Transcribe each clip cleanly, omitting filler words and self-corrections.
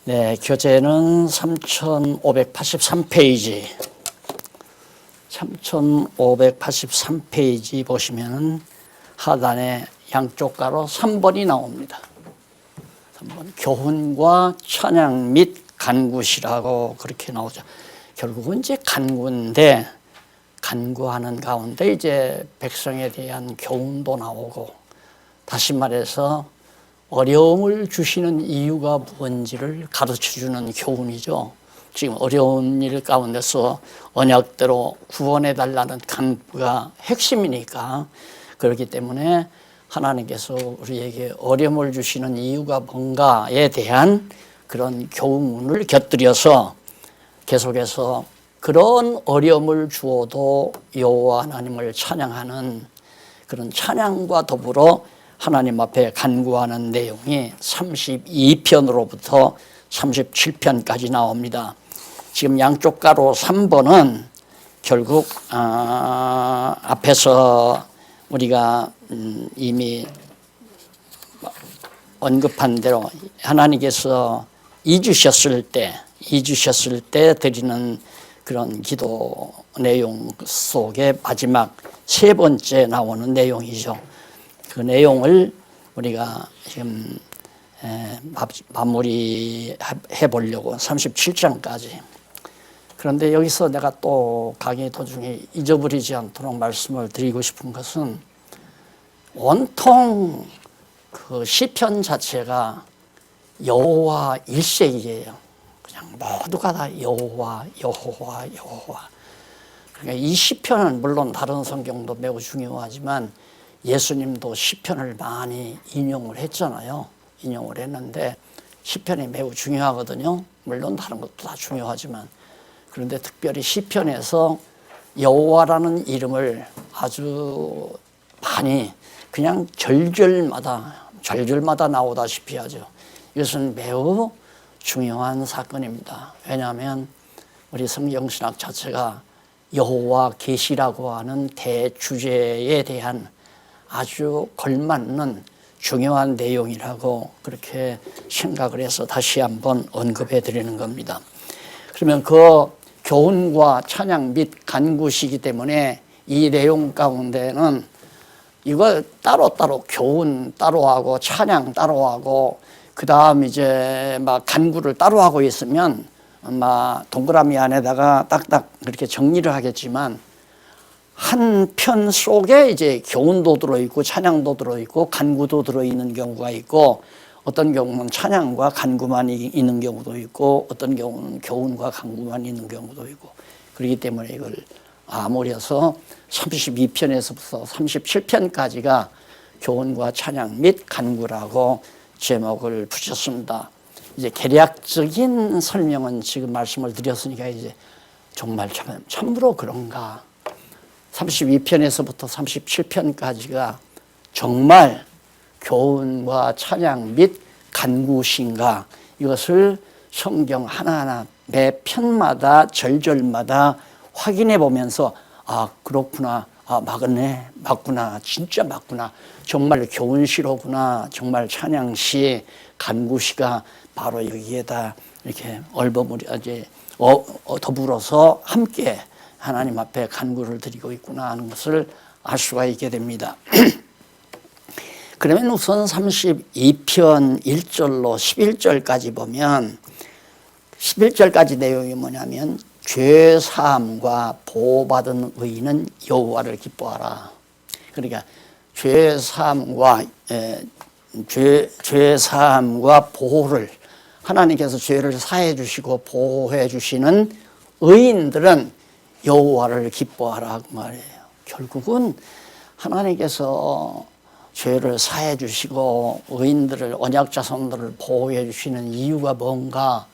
네, 교재는 3583페이지. 3583페이지 보시면 하단에 양쪽 가로 3번이 나옵니다. 3번. 교훈과 찬양 및 간구시라고 그렇게 나오죠. 결국은 이제 간구인데, 간구하는 가운데 이제 백성에 대한 교훈도 나오고, 다시 말해서 어려움을 주시는 이유가 무엇인지를 가르쳐주는 교훈이죠. 지금 어려운 일 가운데서 언약대로 구원해달라는 간구가 핵심이니까, 그렇기 때문에 하나님께서 우리에게 어려움을 주시는 이유가 뭔가에 대한 그런 교훈을 곁들여서 계속해서 그런 어려움을 주어도 여호와 하나님을 찬양하는 그런 찬양과 더불어 하나님 앞에 간구하는 내용이 32편으로부터 37편까지 나옵니다. 지금 양쪽 가로 3번은 결국 앞에서 우리가 이미 언급한 대로 하나님께서 잊으셨을 때 드리는 그런 기도 내용 속에 마지막 세 번째 나오는 내용이죠. 그 내용을 우리가 지금 마무리해 보려고 37장까지. 그런데 여기서 내가 또 강의 도중에 잊어버리지 않도록 말씀을 드리고 싶은 것은 온통 그 시편 자체가 여호와 일색이에요. 그냥 모두가 다 여호와. 그러니까 이 시편은 물론 다른 성경도 매우 중요하지만 예수님도 시편을 많이 인용을 했잖아요. 인용을 했는데 시편이 매우 중요하거든요. 물론 다른 것도 다 중요하지만, 그런데 특별히 시편에서 여호와라는 이름을 아주 많이 그냥 절절마다 나오다시피 하죠. 이것은 매우 중요한 사건입니다. 왜냐하면 우리 성경신학 자체가 여호와 계시라고 하는 대주제에 대한 아주 걸맞는 중요한 내용이라고 그렇게 생각을 해서 다시 한번 언급해 드리는 겁니다. 그러면 그 교훈과 찬양 및 간구시기 때문에 이 내용 가운데는 이거 따로따로 교훈 따로 하고 찬양 따로 하고 그 다음 이제 막 간구를 따로 하고 있으면 막 동그라미 안에다가 딱딱 그렇게 정리를 하겠지만 한 편 속에 이제 교훈도 들어있고 찬양도 들어있고 간구도 들어있는 경우가 있고, 어떤 경우는 찬양과 간구만 있는 경우도 있고 어떤 경우는 교훈과 간구만 있는 경우도 있고, 그렇기 때문에 이걸 아무려서 32편에서부터 37편까지가 교훈과 찬양 및 간구라고 제목을 붙였습니다. 이제 개략적인 설명은 지금 말씀을 드렸으니까 이제 정말 참으로 그런가, 32편에서부터 37편까지가 정말 교훈과 찬양 및 간구신가, 이것을 성경 하나하나 매 편마다 절절마다 확인해 보면서 그렇구나, 맞구나, 진짜 맞구나, 정말 교훈시로구나, 정말 찬양시, 간구시가 바로 여기에다 이렇게 더불어서 함께 하나님 앞에 간구를 드리고 있구나 하는 것을 알 수가 있게 됩니다. 그러면 우선 32편 1절로 11절까지 보면 11절까지 내용이 뭐냐면 죄사함과 보호받은 의인은 여호와를 기뻐하라. 그러니까 죄사함과 보호를, 하나님께서 죄를 사해 주시고 보호해 주시는 의인들은 여호와를 기뻐하라 그 말이에요. 결국은 하나님께서 죄를 사해 주시고 의인들을, 언약 자손들을 보호해 주시는 이유가 뭔가,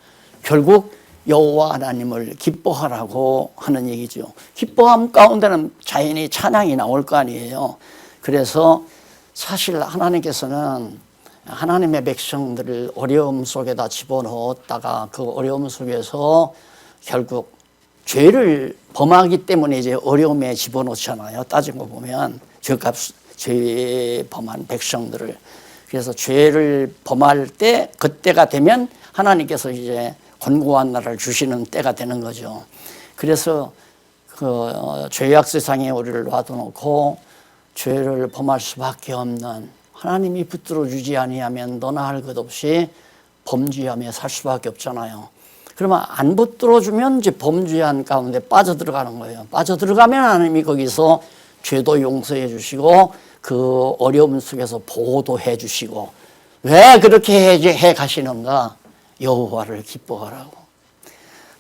결국 여호와 하나님을 기뻐하라고 하는 얘기죠. 기뻐함 가운데는 자연히 찬양이 나올 거 아니에요. 그래서 사실 하나님께서는 하나님의 백성들을 어려움 속에다 집어넣었다가 그 어려움 속에서 결국 죄를 범하기 때문에 이제 어려움에 집어넣잖아요. 따진 거 보면 죄 범한 백성들을. 그래서 죄를 범할 때, 그때가 되면 하나님께서 이제 권고한 나라를 주시는 때가 되는 거죠. 그래서 그 죄악 세상에 우리를 놔둬놓고 죄를 범할 수밖에 없는, 하나님이 붙들어 주지 아니하면 너나 할 것 없이 범죄하며 살 수밖에 없잖아요. 그러면 안 붙들어 주면 이제 범죄한 가운데 빠져들어가는 거예요. 빠져들어가면 하나님이 거기서 죄도 용서해 주시고 그 어려움 속에서 보호도 해 주시고, 왜 그렇게 해 가시는가? 여호와를 기뻐하라고.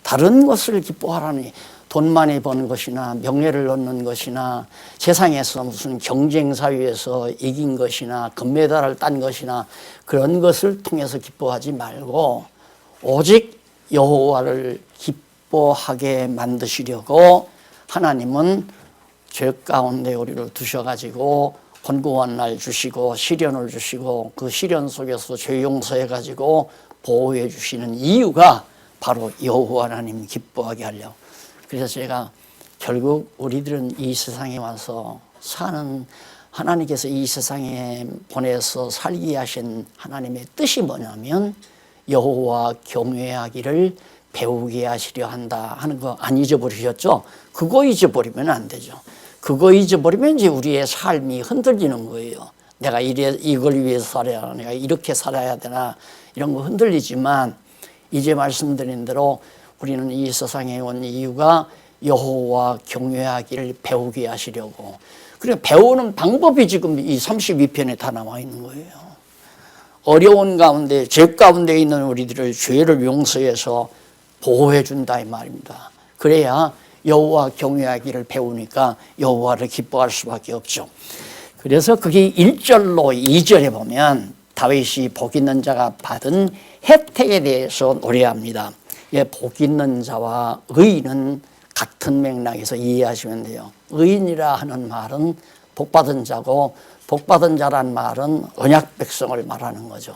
다른 것을 기뻐하라니, 돈 많이 버는 것이나 명예를 얻는 것이나 세상에서 무슨 경쟁 사회에서 이긴 것이나 금메달을 딴 것이나 그런 것을 통해서 기뻐하지 말고 오직 여호와를 기뻐하게 만드시려고 하나님은 죄 가운데 우리를 두셔가지고 권고한 날 주시고 시련을 주시고 그 시련 속에서 죄 용서해가지고 보호해 주시는 이유가 바로 여호와 하나님 기뻐하게 하려고. 그래서 제가 결국 우리들은 이 세상에 와서 사는, 하나님께서 이 세상에 보내서 살게 하신 하나님의 뜻이 뭐냐면 여호와 경외하기를 배우게 하시려 한다 하는 거 안 잊어버리셨죠? 그거 잊어버리면 안 되죠. 그거 잊어버리면 이제 우리의 삶이 흔들리는 거예요. 내가 이걸 위해서 살아야 하나, 내가 이렇게 살아야 되나, 이런 거 흔들리지만 이제 말씀드린 대로 우리는 이 세상에 온 이유가 여호와 경외하기를 배우게 하시려고. 그래, 배우는 방법이 지금 이 32편에 다 나와 있는 거예요. 어려운 가운데, 죄 가운데 있는 우리들을 죄를 용서해서 보호해 준다 이 말입니다. 그래야 여호와 경외하기를 배우니까 여호와를 기뻐할 수밖에 없죠. 그래서 그게 1절로 2절에 보면 다윗이 복 있는 자가 받은 혜택에 대해서 노래합니다. 예, 복 있는 자와 의인은 같은 맥락에서 이해하시면 돼요. 의인이라 하는 말은 복 받은 자고, 복 받은 자란 말은 언약 백성을 말하는 거죠.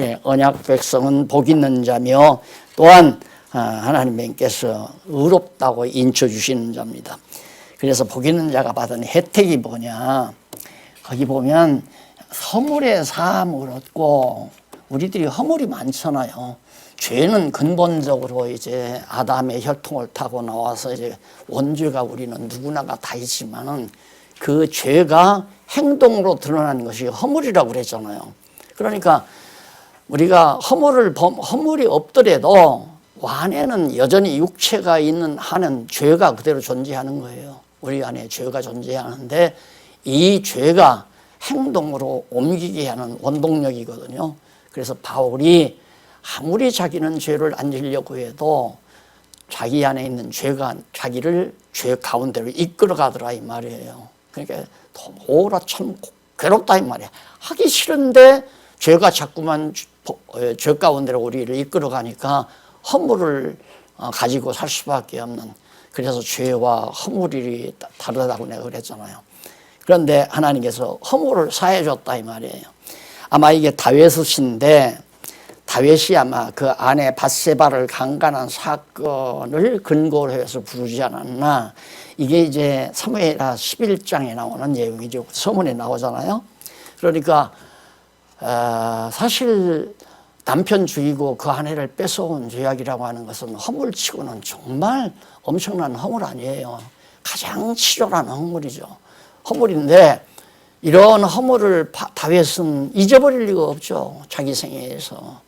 예, 언약 백성은 복 있는 자며 또한 하나님께서 의롭다고 인쳐주시는 자입니다. 그래서 복 있는 자가 받은 혜택이 뭐냐, 거기 보면 허물의 사함을 얻고, 우리들이 허물이 많잖아요. 죄는 근본적으로 이제 아담의 혈통을 타고 나와서 이제 원죄가 우리는 누구나가 다 있지만은 그 죄가 행동으로 드러나는 것이 허물이라고 그랬잖아요. 그러니까 우리가 허물이 없더라도 안에는 여전히 육체가 있는 한은 죄가 그대로 존재하는 거예요. 우리 안에 죄가 존재하는데 이 죄가 행동으로 옮기게 하는 원동력이거든요. 그래서 바울이 아무리 자기는 죄를 안 지려고 해도 자기 안에 있는 죄가 자기를 죄 가운데로 이끌어 가더라 이 말이에요. 그러니까 오라 참 괴롭다 이 말이야. 하기 싫은데 죄가 자꾸만 죄 가운데로 우리를 이끌어 가니까 허물을 가지고 살 수밖에 없는, 그래서 죄와 허물이 다르다고 내가 그랬잖아요. 그런데 하나님께서 허물을 사해 줬다 이 말이에요. 아마 이게 다윗의 시인데 다윗이 아마 그 아내 밧세바를 강간한 사건을 근거로 해서 부르지 않았나. 이게 이제 사무엘하 11장에 나오는 내용이죠. 서문에 나오잖아요. 그러니까 사실 남편 죽이고 그 아내를 뺏어온 죄악이라고 하는 것은 허물치고는 정말 엄청난 허물 아니에요. 가장 치졸한 허물이죠. 허물인데 이런 허물을 다윗은 잊어버릴 리가 없죠. 자기 생애에서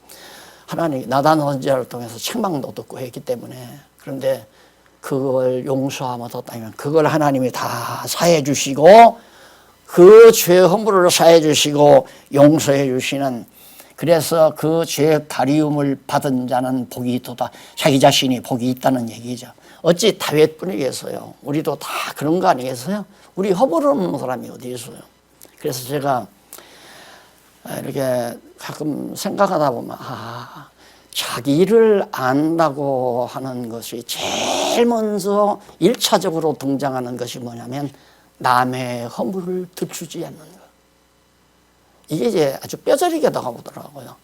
하나님 나단 선지자를 통해서 책망도 듣고 했기 때문에. 그런데 그걸 용서함 얻었다면 그걸 하나님이 다 사해 주시고 그 죄 허물을 사해 주시고 용서해 주시는, 그래서 그 죄 가리움을 받은 자는 복이 있도다. 자기 자신이 복이 있다는 얘기죠. 어찌 다윗뿐이겠어요. 우리도 다 그런 거 아니겠어요? 우리 허물 없는 사람이 어디 있어요? 그래서 제가 이렇게 가끔 생각하다 보면 자기를 안다고 하는 것이 제일 먼저 1차적으로 등장하는 것이 뭐냐면 남의 허물을 들추지 않는 것. 이게 이제 아주 뼈저리게 다가오더라고요.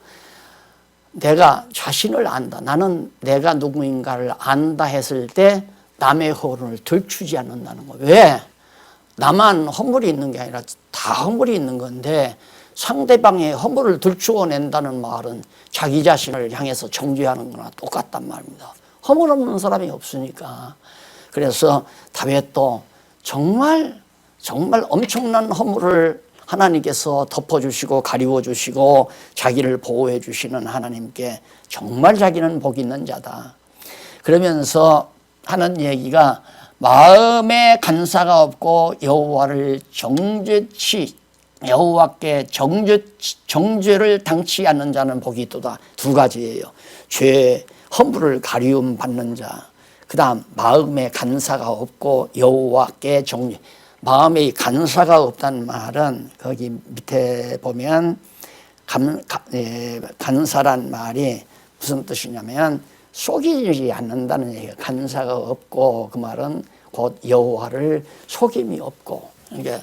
내가 자신을 안다. 나는 내가 누구인가를 안다 했을 때 남의 허물을 들추지 않는다는 거. 왜? 나만 허물이 있는 게 아니라 다 허물이 있는 건데 상대방의 허물을 들추어낸다는 말은 자기 자신을 향해서 정죄하는 거나 똑같단 말입니다. 허물 없는 사람이 없으니까. 그래서 다윗도 정말 엄청난 허물을 하나님께서 덮어주시고 가리워주시고 자기를 보호해 주시는 하나님께 정말 자기는 복 있는 자다. 그러면서 하는 얘기가 마음에 간사가 없고 여호와께 정죄를 당치 않는 자는 복이 있도다. 두 가지예요. 죄 허물을 가리움 받는 자, 그 다음 마음에 간사가 없고 여호와께 정죄. 마음에 간사가 없다는 말은 거기 밑에 보면 간사란 말이 무슨 뜻이냐면 속이지 않는다는 얘기예요. 간사가 없고 그 말은 곧 여호와를 속임이 없고. 이게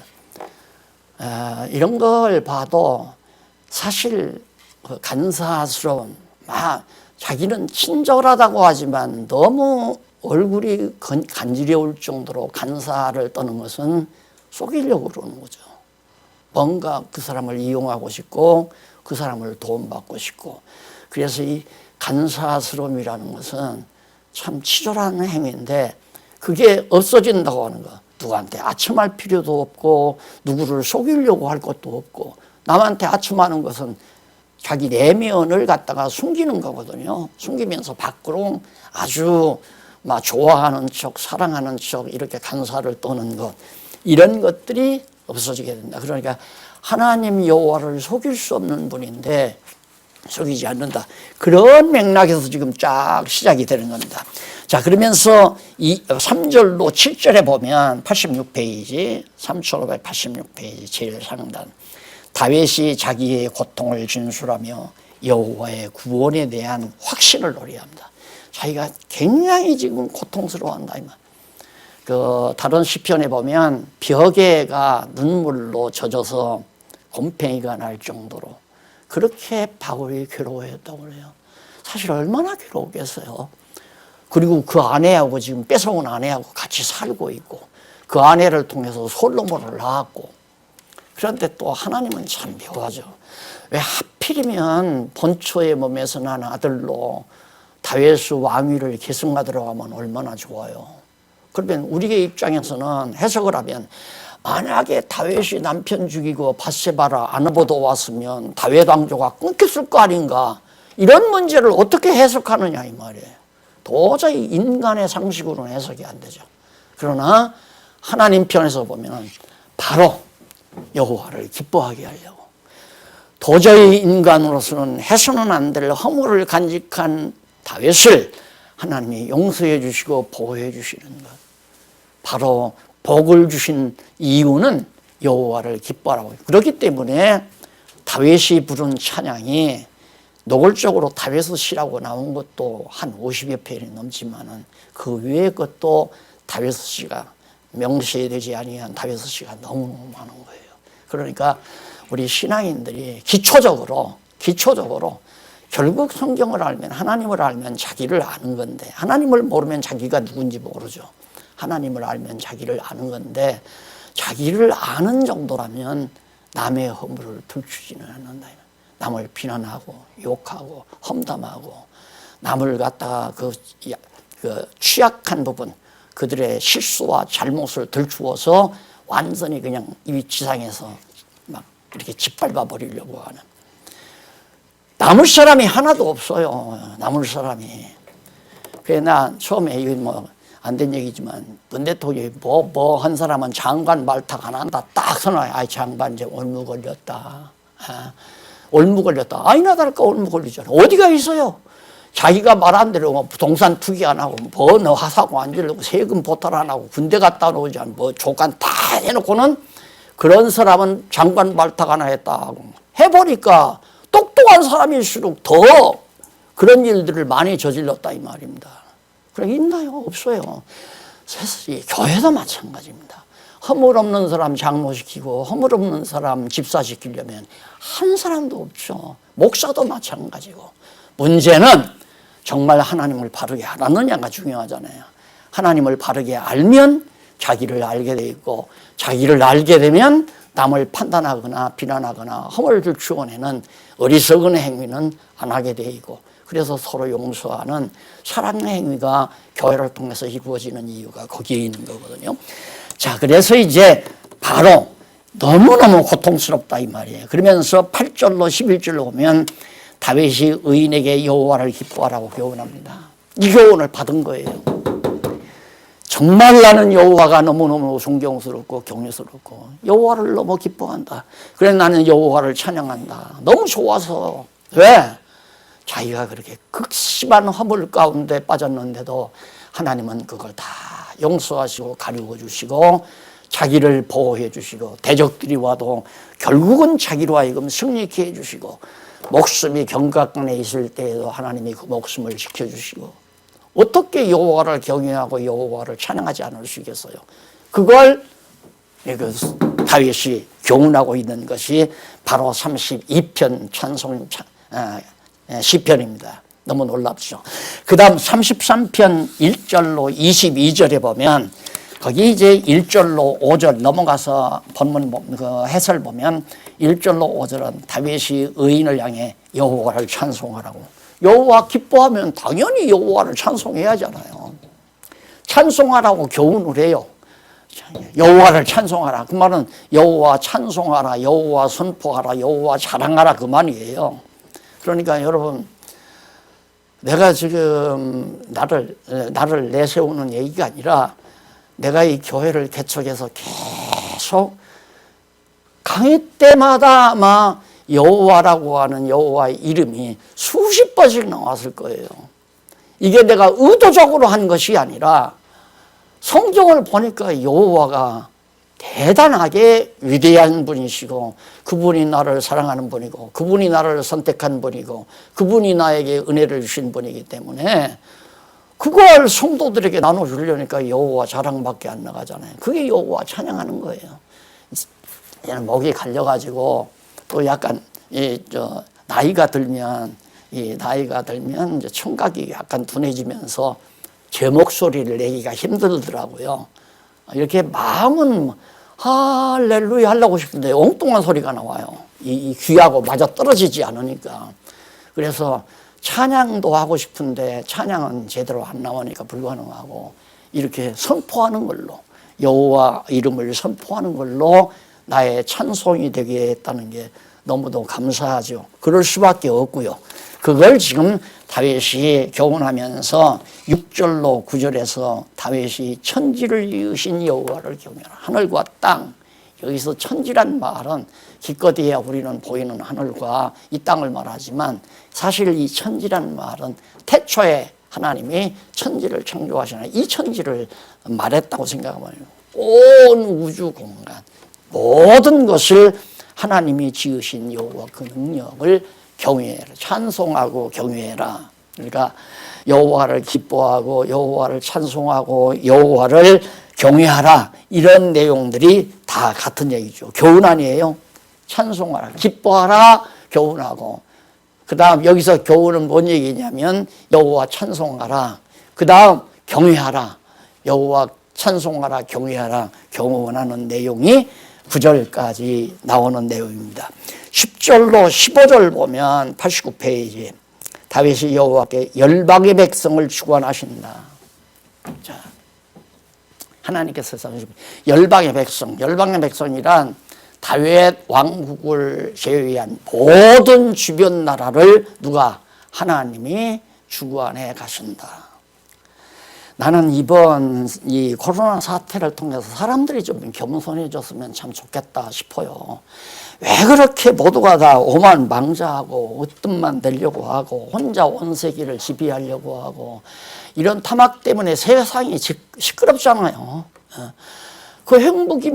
이런 걸 봐도 사실 그 간사스러운, 자기는 친절하다고 하지만 너무 얼굴이 간지러울 정도로 간사를 떠는 것은 속이려고 그러는 거죠. 뭔가 그 사람을 이용하고 싶고 그 사람을 도움받고 싶고. 그래서 이 간사스러움이라는 것은 참 치졸한 행위인데 그게 없어진다고 하는 거. 누구한테 아첨할 필요도 없고 누구를 속이려고 할 것도 없고. 남한테 아첨하는 것은 자기 내면을 갖다가 숨기는 거거든요. 숨기면서 밖으로 아주 막 좋아하는 척, 사랑하는 척 이렇게 간사를 떠는 것, 이런 것들이 없어지게 된다. 그러니까 하나님 여호와를 속일 수 없는 분인데 속이지 않는다. 그런 맥락에서 지금 쫙 시작이 되는 겁니다. 자, 그러면서 이 3절로 7절에 보면 86페이지, 3586페이지 제일 상단. 다윗이 자기의 고통을 진술하며 여호와의 구원에 대한 확신을 노래합니다. 자기가 굉장히 지금 고통스러워한다. 그 다른 시편에 보면 벽에가 눈물로 젖어서 곰팡이가 날 정도로 그렇게 바울이 괴로워했다고 그래요. 사실 얼마나 괴로웠겠어요. 그리고 그 아내하고 지금 뺏어온 아내하고 같이 살고 있고 그 아내를 통해서 솔로몬을 낳았고. 그런데 또 하나님은 참 묘하죠. 왜 하필이면 본초의 몸에서 난 아들로 다윗의 왕위를 계승하도록 하면 얼마나 좋아요. 그러면 우리의 입장에서는 해석을 하면 만약에 다윗이 남편 죽이고 밧세바라 아내보도 왔으면 다윗 왕조가 끊겼을 거 아닌가. 이런 문제를 어떻게 해석하느냐 이 말이에요. 도저히 인간의 상식으로는 해석이 안 되죠. 그러나 하나님 편에서 보면 바로 여호와를 기뻐하게 하려고. 도저히 인간으로서는 해서는 안 될 허물을 간직한 다윗을 하나님이 용서해 주시고 보호해 주시는 것. 바로 복을 주신 이유는 여호와를 기뻐하라고. 그렇기 때문에 다윗이 부른 찬양이 노골적으로 다윗의 시라고 나온 것도 한 50여 편이 넘지만은 그 외의 것도 다윗의 시가 명시되지 아니한 다윗의 시가 너무 많은 거예요. 그러니까 우리 신앙인들이 기초적으로 결국 성경을 알면 하나님을 알면 자기를 아는 건데 하나님을 모르면 자기가 누군지 모르죠. 하나님을 알면 자기를 아는 건데 자기를 아는 정도라면 남의 허물을 들추지는 않는다. 남을 비난하고 욕하고 험담하고 남을 갖다가 그 취약한 부분 그들의 실수와 잘못을 들추어서 완전히 그냥 이 지상에서 막 이렇게 짓밟아 버리려고 하는. 남을 사람이 하나도 없어요. 남을 사람이. 그래 나 처음에 이게 뭐 안 된 얘기지만 문 대통령이 뭐 한 사람은 장관 말탁 안 한다 딱 선언해. 아이 장관 이제 올무 걸렸다. 올무 걸렸다. 아니나 다를까 올무 걸리잖아. 어디가 있어요? 자기가 말한 대로 뭐 부동산 투기 안 하고 뭐 너 하사고 안 지르고 세금 보탈 안 하고 군대 갔다 오지 않고 뭐 조간 다 해놓고는 그런 사람은 장관 발탁 하나 했다 하고 해보니까 똑똑한 사람일수록 더 그런 일들을 많이 저질렀다 이 말입니다. 그래 있나요? 없어요. 교회도 마찬가지입니다. 허물 없는 사람 장로시키고 허물 없는 사람 집사시키려면 한 사람도 없죠. 목사도 마찬가지고. 문제는 정말 하나님을 바르게 알았느냐가 중요하잖아요. 하나님을 바르게 알면 자기를 알게 돼 있고 자기를 알게 되면 남을 판단하거나 비난하거나 허물을 주원에는 어리석은 행위는 안 하게 되고, 그래서 서로 용서하는 사랑의 행위가 교회를 통해서 이루어지는 이유가 거기에 있는 거거든요. 자, 그래서 이제 바로 너무너무 고통스럽다 이 말이에요. 그러면서 8절로 11절로 보면 다윗이 의인에게 여호와를 기뻐하라고 교훈합니다. 이 교훈을 받은 거예요. 정말 나는 여호와가 너무너무 존경스럽고 경외스럽고 여호와를 너무 기뻐한다. 그래 나는 여호와를 찬양한다. 너무 좋아서. 왜? 자기가 그렇게 극심한 허물 가운데 빠졌는데도 하나님은 그걸 다 용서하시고 가리워 주시고 자기를 보호해 주시고 대적들이 와도 결국은 자기로 하여금 승리케 해 주시고 목숨이 경각간에 있을 때에도 하나님이 그 목숨을 지켜주시고 어떻게 여호와를 경외하고 여호와를 찬양하지 않을 수 있겠어요. 그걸 다윗이 교훈하고 있는 것이 바로 32편 찬송 시편입니다. 너무 놀랍죠. 그 다음 33편 1절로 22절에 보면 거기 이제 1절로 5절 넘어가서 본문 그 해설 보면 1절로 5절은 다윗이 의인을 향해 여호와를 찬송하라고. 여호와 기뻐하면 당연히 여호와를 찬송해야 하잖아요. 찬송하라고 교훈을 해요. 여호와를 찬송하라. 그 말은 여호와 찬송하라, 여호와 선포하라, 여호와 자랑하라 그 말이에요. 그러니까 여러분, 내가 지금 나를 내세우는 얘기가 아니라 내가 이 교회를 개척해서 계속 강의 때마다 아마 여호와라고 하는 여호와의 이름이 수십 번씩 나왔을 거예요. 이게 내가 의도적으로 한 것이 아니라 성경을 보니까 여호와가 대단하게 위대한 분이시고 그분이 나를 사랑하는 분이고 그분이 나를 선택한 분이고 그분이 나에게 은혜를 주신 분이기 때문에 그걸 성도들에게 나눠주려니까 여호와 자랑밖에 안 나가잖아요. 그게 여호와 찬양하는 거예요. 얘는 목이 갈려가지고 또 약간 나이가 들면 이제 청각이 약간 둔해지면서 제 목소리를 내기가 힘들더라고요. 이렇게 마음은 할렐루야 하려고 싶은데 엉뚱한 소리가 나와요. 이 귀하고 맞아 떨어지지 않으니까. 그래서 찬양도 하고 싶은데 찬양은 제대로 안 나오니까 불가능하고 이렇게 선포하는 걸로 여호와 이름을 선포하는 걸로 나의 찬송이 되게 했다는 게 너무도 감사하죠. 그럴 수밖에 없고요. 그걸 지금 다윗이 교훈하면서 6절로 9절에서 다윗이 천지를 이으신 여호와를 경외하라. 하늘과 땅. 여기서 천지란 말은 기껏해야 우리는 보이는 하늘과 이 땅을 말하지만 사실 이 천지란 말은 태초에 하나님이 천지를 창조하시나 이 천지를 말했다고 생각하면 온 우주 공간 모든 것을 하나님이 지으신 여호와 그 능력을 경외해라. 찬송하고 경외해라. 그러니까 여호와를 기뻐하고 여호와를 찬송하고 여호와를 경외하라. 이런 내용들이 다 같은 얘기죠. 교훈 아니에요. 찬송하라. 기뻐하라. 교훈하고. 그 다음 여기서 교훈은 뭔 얘기냐면 여호와 찬송하라. 그 다음 경외하라. 여호와 찬송하라. 경외하라. 교훈하는 내용이 9절까지 나오는 내용입니다. 10절로 15절 보면 89페이지 다윗이 여호와께 열방의 백성을 주관하신다. 자, 하나님께서 열방의 백성이란 다윗 왕국을 제외한 모든 주변 나라를 누가 하나님이 주관해 가신다. 나는 이번 이 코로나 사태를 통해서 사람들이 좀 겸손해졌으면 참 좋겠다 싶어요. 왜 그렇게 모두가 다 오만망자하고 으뜸만 내려고 하고 혼자 온 세계를 지배하려고 하고 이런 탐욕 때문에 세상이 시끄럽잖아요. 그 행복이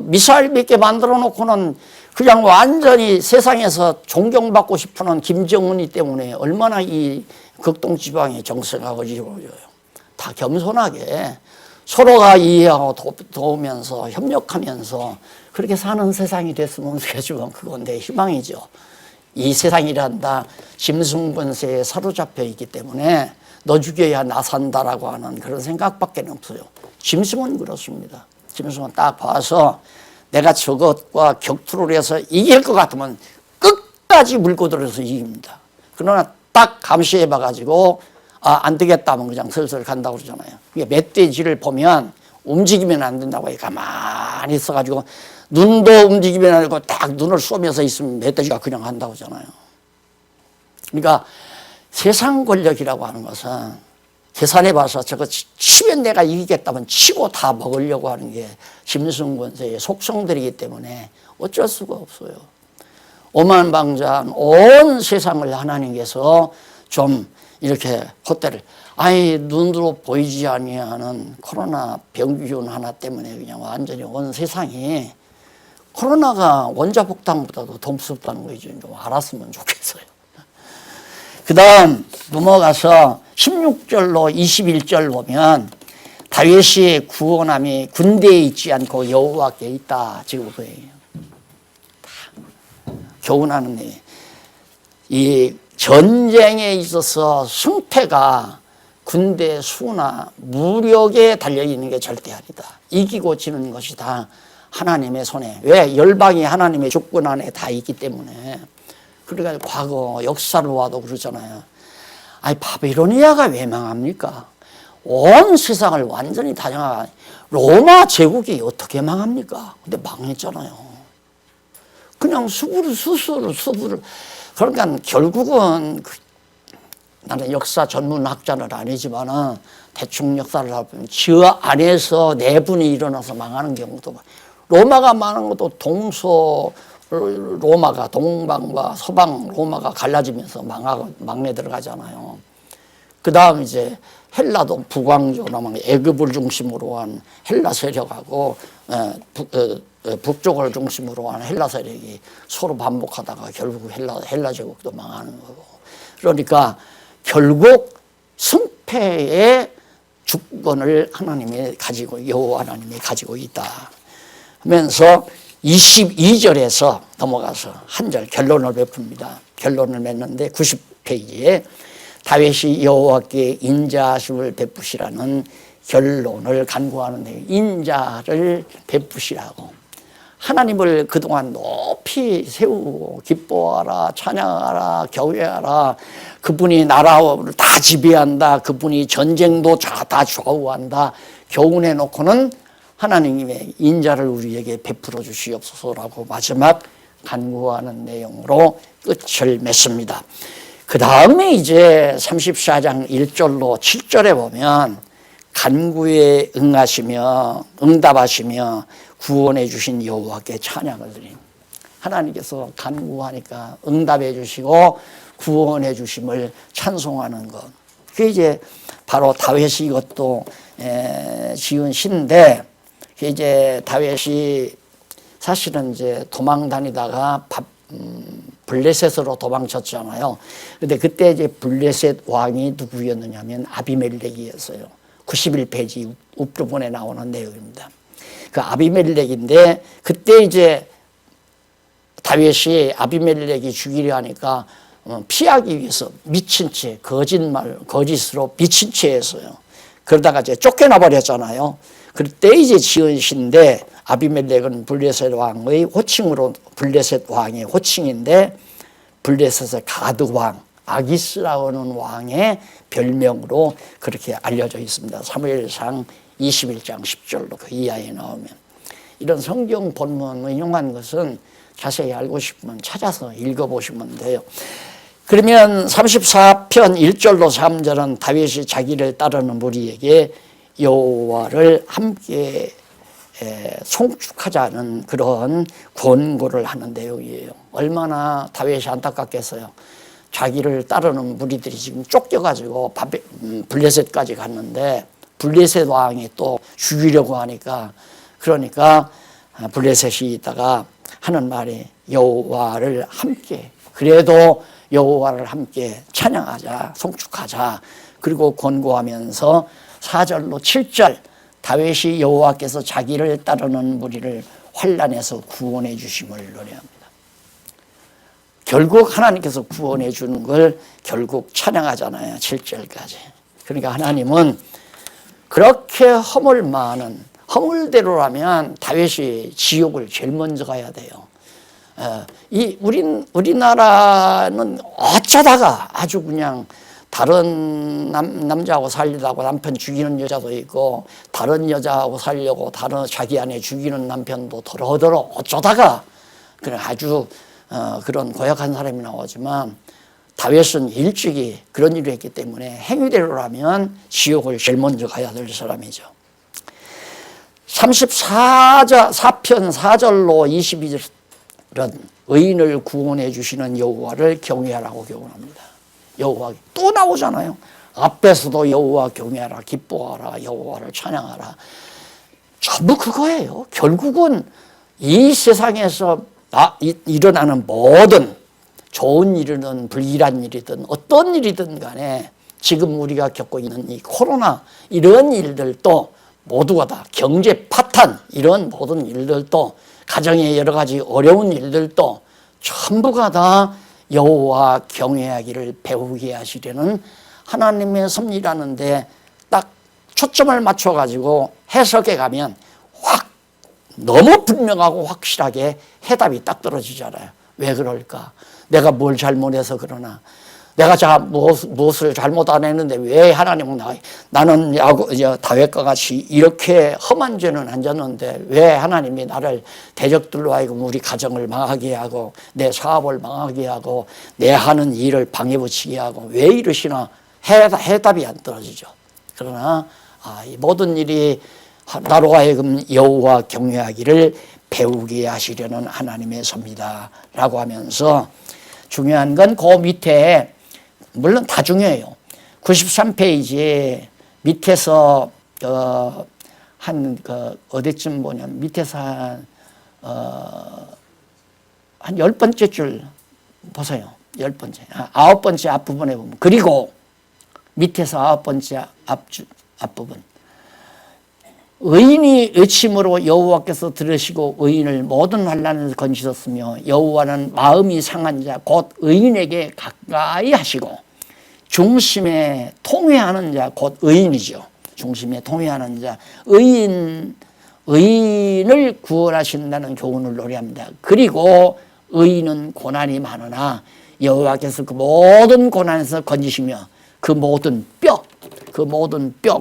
미사일 몇 개 만들어 놓고는 그냥 완전히 세상에서 존경받고 싶어하는 김정은이 때문에 얼마나 이 극동지방의 정세가 이루어져요. 다 겸손하게 서로가 이해하고 도우면서 협력하면서 그렇게 사는 세상이 됐으면 좋겠지만 그건 내 희망이죠. 이 세상이란다 짐승권세에 사로잡혀 있기 때문에 너 죽여야 나 산다라고 하는 그런 생각밖에 없어요. 짐승은 그렇습니다. 짐승은 딱 봐서 내가 저것과 격투를 해서 이길 것 같으면 끝까지 물고 들어서 이깁니다. 그러나 딱 감시해 봐가지고 안 되겠다 하면 그냥 슬슬 간다고 그러잖아요. 멧돼지를 보면 움직이면 안 된다고 해. 가만히 있어가지고 눈도 움직이면 안 되고 딱 눈을 쏘면서 있으면 멧돼지가 그냥 간다고 하잖아요. 그러니까 세상 권력이라고 하는 것은 계산해 봐서 저거 치면 내가 이기겠다면 치고 다 먹으려고 하는 게 짐승권세의 속성들이기 때문에 어쩔 수가 없어요. 오만방자한 온 세상을 하나님께서 좀 이렇게 헛되를 눈으로 보이지 아니하는 코로나 병균 하나 때문에 그냥 완전히 온 세상이 코로나가 원자폭탄보다도 더 무섭다는 거 좀 알았으면 좋겠어요. 그 다음 넘어가서 16절로 21절 보면 다윗이 구원함이 군대에 있지 않고 여호와께 있다. 지금 그거예요. 교훈하는 이 전쟁에 있어서 승패가 군대 수나 무력에 달려있는 게 절대 아니다. 이기고 지는 것이 다 하나님의 손에. 왜? 열방이 하나님의 주권 안에 다 있기 때문에. 그러니까 과거 역사를 와도 그러잖아요. 바비로니아가 왜 망합니까? 온 세상을 완전히 다녀가 로마 제국이 어떻게 망합니까? 근데 망했잖아요. 그냥 수수를. 그러니까 결국은 나는 역사 전문학자는 아니지만은 대충 역사를 하면 저 안에서 내분이 일어나서 망하는 경우도 로마가 망한 것도 로마가 동방과 서방 로마가 갈라지면서 망해 들어가잖아요. 그 다음 이제 헬라도 북왕조나 애굽을 중심으로 한 헬라 세력하고 북쪽을 중심으로 한 헬라 세력이 서로 반복하다가 결국 헬라 제국도 망하는 거고. 그러니까 결국 승패의 주권을 하나님이 가지고 여호와 하나님이 가지고 있다 하면서 22절에서 넘어가서 한 절 결론을 베풉니다. 결론을 맺는데 90페이지에 다윗이 여호와께 인자심을 베푸시라는 결론을 간구하는데 인자를 베푸시라고 하나님을 그동안 높이 세우고 기뻐하라 찬양하라 경외하라 그분이 나라를 다 지배한다 그분이 전쟁도 다 좌우한다 교훈해 놓고는 하나님의 인자를 우리에게 베풀어 주시옵소서라고 마지막 간구하는 내용으로 끝을 맺습니다. 그 다음에 이제 34장 1절로 7절에 보면 간구에 응답하시며 구원해 주신 여호와께 찬양을 드린 하나님께서 간구하니까 응답해 주시고 구원해 주심을 찬송하는 것. 그게 이제 바로 다윗이 이것도 지은 시인데 이제 다윗이 사실은 이제 도망 다니다가 블레셋으로 도망쳤잖아요. 근데 그때 이제 블레셋 왕이 누구였느냐면 아비멜렉이었어요. 91페이지 앞부분에 나오는 내용입니다. 그 아비멜렉인데 그때 이제 다윗이 아비멜렉이 죽이려 하니까 피하기 위해서 미친 채 거짓으로 미친 채 했어요. 그러다가 이제 쫓겨나 버렸잖아요. 그때 이제 지은 시인데 아비멜렉은 블레셋 왕의 호칭으로 블레셋 왕의 호칭인데 블레셋의 가드 왕 아기스라고 하는 왕의 별명으로 그렇게 알려져 있습니다. 사무엘상 21장 10절로 그 이하에 나오면 이런 성경 본문 인용한 것은 자세히 알고 싶으면 찾아서 읽어보시면 돼요. 그러면 34편 1절로 3절은 다윗이 자기를 따르는 무리에게 여호와를 함께 송축하자는 그런 권고를 하는 내용이에요. 얼마나 다윗이 안타깝겠어요. 자기를 따르는 무리들이 지금 쫓겨가지고 블레셋까지 갔는데 블레셋 왕이 또 죽이려고 하니까 그러니까 블레셋이 있다가 하는 말이 여호와를 함께 그래도 여호와를 함께 찬양하자 송축하자 그리고 권고하면서 4절로 7절 다윗이 여호와께서 자기를 따르는 무리를 환난에서 구원해 주심을 노래합니다. 결국 하나님께서 구원해 주는 걸 결국 찬양하잖아요. 7절까지. 그러니까 하나님은 그렇게 허물 많은 허물대로라면 다윗이 지옥을 제일 먼저 가야 돼요. 우리나라는 어쩌다가 아주 그냥 다른 남자하고 살려다고 남편 죽이는 여자도 있고, 다른 여자하고 살려고 다른 자기 아내 죽이는 남편도 더러더러 어쩌다가 그래 아주 그런 고약한 사람이 나오지만, 다윗은 일찍이 그런 일을 했기 때문에 행위대로라면 지옥을 제일 먼저 가야 될 사람이죠. 34편 4절로 22절은 의인을 구원해 주시는 여호와를 경외하라고 교훈합니다. 여호와 또 나오잖아요. 앞에서도 여호와 경외하라, 기뻐하라, 여호와를 찬양하라. 전부 그거예요. 결국은 이 세상에서 일어나는 모든 좋은 일이든 불길한 일이든 어떤 일이든 간에 지금 우리가 겪고 있는 이 코로나 이런 일들도 모두가 다 경제 파탄 이런 모든 일들도 가정의 여러 가지 어려운 일들도 전부가 다 여호와 경외하기를 배우게 하시려는 하나님의 섭리라는데 딱 초점을 맞춰가지고 해석해 가면 확 너무 분명하고 확실하게 해답이 딱 떨어지잖아요. 왜 그럴까? 내가 뭘 잘못해서 그러나? 내가 무엇을 잘못 안 했는데 왜 하나님은 나는 다윗과 같이 이렇게 험한 죄는 안 졌는데 왜 하나님이 나를 대적들로 하여금 우리 가정을 망하게 하고 내 사업을 망하게 하고 내 하는 일을 방해붙이게 하고 왜 이러시나 해답이 안 떨어지죠. 그러나 이 모든 일이 나로 하여금 여호와 경외하기를 배우게 하시려는 하나님의 섭리다라고 하면서 중요한 건 그 밑에 물론 다 중요해요. 93페이지에 밑에서 어디쯤 보냐면 밑에서 한 10번째 줄 보세요. 10번째. 9번째 앞부분에 보면 그리고 밑에서 9번째 앞부분 의인이 외침으로 여호와께서 들으시고 의인을 모든 환난에서 건지셨으며 여호와는 마음이 상한 자 곧 의인에게 가까이 하시고 중심에 통회하는 자 곧 의인이죠. 중심에 통회하는 자 의인을 구원하신다는 교훈을 노래합니다. 그리고 의인은 고난이 많으나 여호와께서 그 모든 고난에서 건지시며 그 모든 뼈